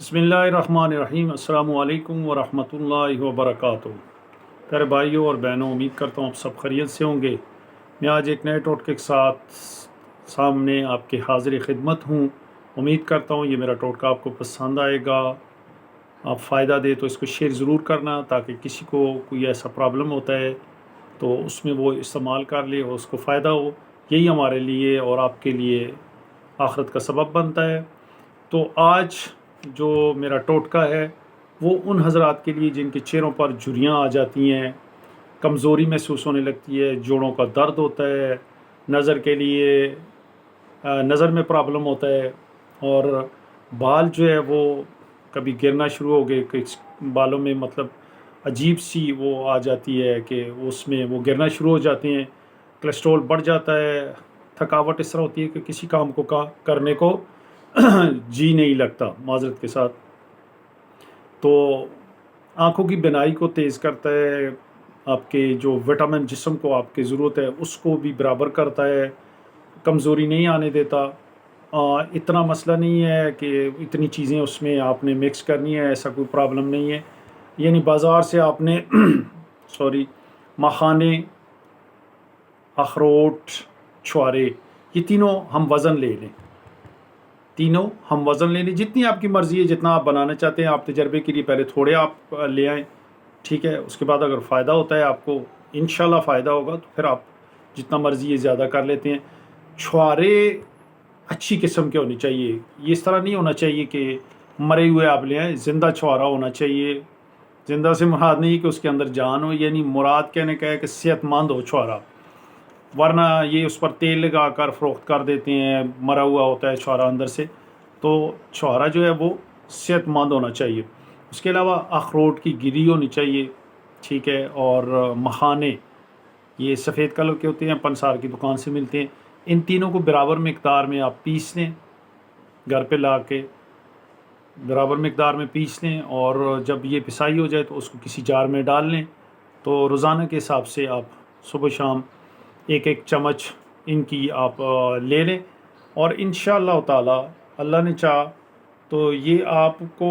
बिस्मिल्लाहिर्रहमानिर्रहीम। अस्सलामु अलैकुम वरहमतुल्लाहि वबरकातुहू। प्यारे भाइयों और बहनों, उम्मीद करता हूँ आप सब खैरियत से होंगे। मैं आज एक नए टोटके के साथ सामने आपके हाजिर खिदमत हूँ। उम्मीद करता हूँ ये मेरा टोटका आपको पसंद आएगा। आप फ़ायदा दे तो इसको शेयर ज़रूर करना, ताकि किसी को कोई ऐसा प्रॉब्लम होता है तो उसमें वो इस्तेमाल कर ले और उसको फ़ायदा हो। यही हमारे लिए और आपके लिए आखिरत का सबब बनता है। तो आज जो मेरा टोटका है वो उन हज़रात के लिए जिनके चेहरों पर झुर्रियाँ आ जाती हैं, कमज़ोरी महसूस होने लगती है, जोड़ों का दर्द होता है, नज़र के लिए नज़र में प्रॉब्लम होता है, और बाल जो है वो कभी गिरना शुरू हो गए, कि बालों में मतलब अजीब सी वो आ जाती है कि उसमें वो गिरना शुरू हो जाते हैं, कोलेस्ट्रॉल बढ़ जाता है, थकावट इस तरह होती है कि किसी काम को करने को जी नहीं लगता, माजरत के साथ। तो आँखों की बिनाई को तेज़ करता है, आपके जो विटामिन जिस्म को आपकी ज़रूरत है उसको भी बराबर करता है, कमज़ोरी नहीं आने देता। इतना मसला नहीं है कि इतनी चीज़ें उसमें आपने मिक्स करनी है, ऐसा कोई प्रॉब्लम नहीं है। यानी बाज़ार से आपने सॉरी मखाने, अखरोट, छुआरे, ये तीनों हम वज़न ले लें, जितनी आपकी मर्ज़ी है, जितना आप बनाना चाहते हैं। आप तजर्बे के लिए पहले थोड़े आप ले आएँ, ठीक है। उसके बाद अगर फ़ायदा होता है आपको, इंशाल्लाह फ़ायदा होगा, तो फिर आप जितना मर्ज़ी है ज़्यादा कर लेते हैं। छुआरे अच्छी किस्म के होने चाहिए, ये इस तरह नहीं होना चाहिए कि मरे हुए आप ले आएँ, ज़िंदा छुआरा होना चाहिए। ज़िंदा से मुराद नहीं कि उसके अंदर जान हो, यानी मुराद कहने का है कि सेहतमंद हो छुआरा, वरना ये उस पर तेल लगा कर फ़रोख्त कर देते हैं, मरा हुआ होता है छुआरा अंदर से। तो छुआरा जो है वो सेहतमंद होना चाहिए। उसके अलावा अखरोट की गिरी होनी चाहिए, ठीक है। और मखाने, ये सफ़ेद कलर के होते हैं, पंसार की दुकान से मिलते हैं। इन तीनों को बराबर मिकदार में आप पीस लें, घर पे ला के बराबर मिकदार में पीस लें, और जब ये पिसाई हो जाए तो उसको किसी जार में डाल लें। तो रोज़ाना के हिसाब से आप सुबह शाम एक एक चम्मच इनकी आप ले लें, और इंशाअल्लाह ताला अल्लाह ने चाहा तो ये आपको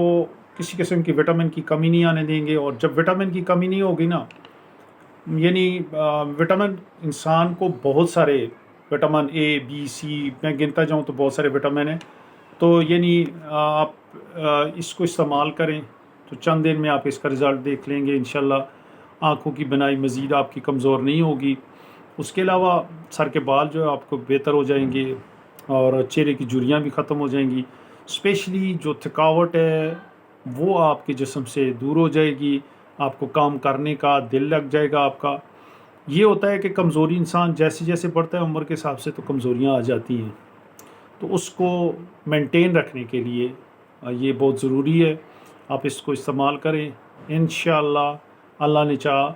किसी किस्म की विटामिन की कमी नहीं आने देंगे। और जब विटामिन की कमी नहीं होगी ना, यानी विटामिन इंसान को बहुत सारे विटामिन ए बी सी मैं गिनता जाऊँ तो बहुत सारे विटामिन हैं। तो यानी आप इसको इस्तेमाल करें तो चंद दिन में आप इसका रिज़ल्ट देख लेंगे इंशाल्लाह। आँखों की बिनाई मज़ीद आपकी कमज़ोर नहीं होगी। उसके अलावा सर के बाल जो है आपको बेहतर हो जाएंगे, और चेहरे की झुर्रियाँ भी ख़त्म हो जाएंगी। स्पेशली जो थकावट है वो आपके जिस्म से दूर हो जाएगी, आपको काम करने का दिल लग जाएगा आपका। ये होता है कि कमज़ोरी इंसान जैसे जैसे बढ़ता है उम्र के हिसाब से तो कमज़ोरियाँ आ जाती हैं, तो उसको मेंटेन रखने के लिए ये बहुत ज़रूरी है। आप इसको इस्तेमाल करें, इंशाअल्लाह अल्लाह ने चाहा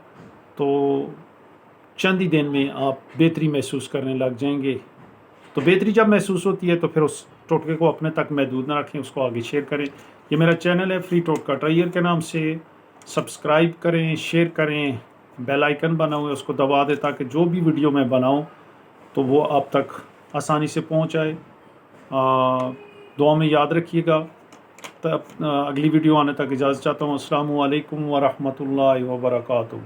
तो चंद ही दिन में आप बेहतरी महसूस करने लग जाएंगे। तो बेहतरी जब महसूस होती है तो फिर उस टोटके को अपने तक महदूद ना रखें, उसको आगे शेयर करें। ये मेरा चैनल है फ्री टोटका ट्रायर के नाम से, सब्सक्राइब करें, शेयर करें, बेल आइकन बना हुआ है उसको दबा दें, ताकि जो भी वीडियो मैं बनाऊं तो वो आप तक आसानी से पहुंच आए। दुआ में याद रखिएगा। तब अगली वीडियो आने तक इजाज़त चाहता हूँ। अस्सलामु अलैकुम वरहमतुल्लाहि वबरकातुहू।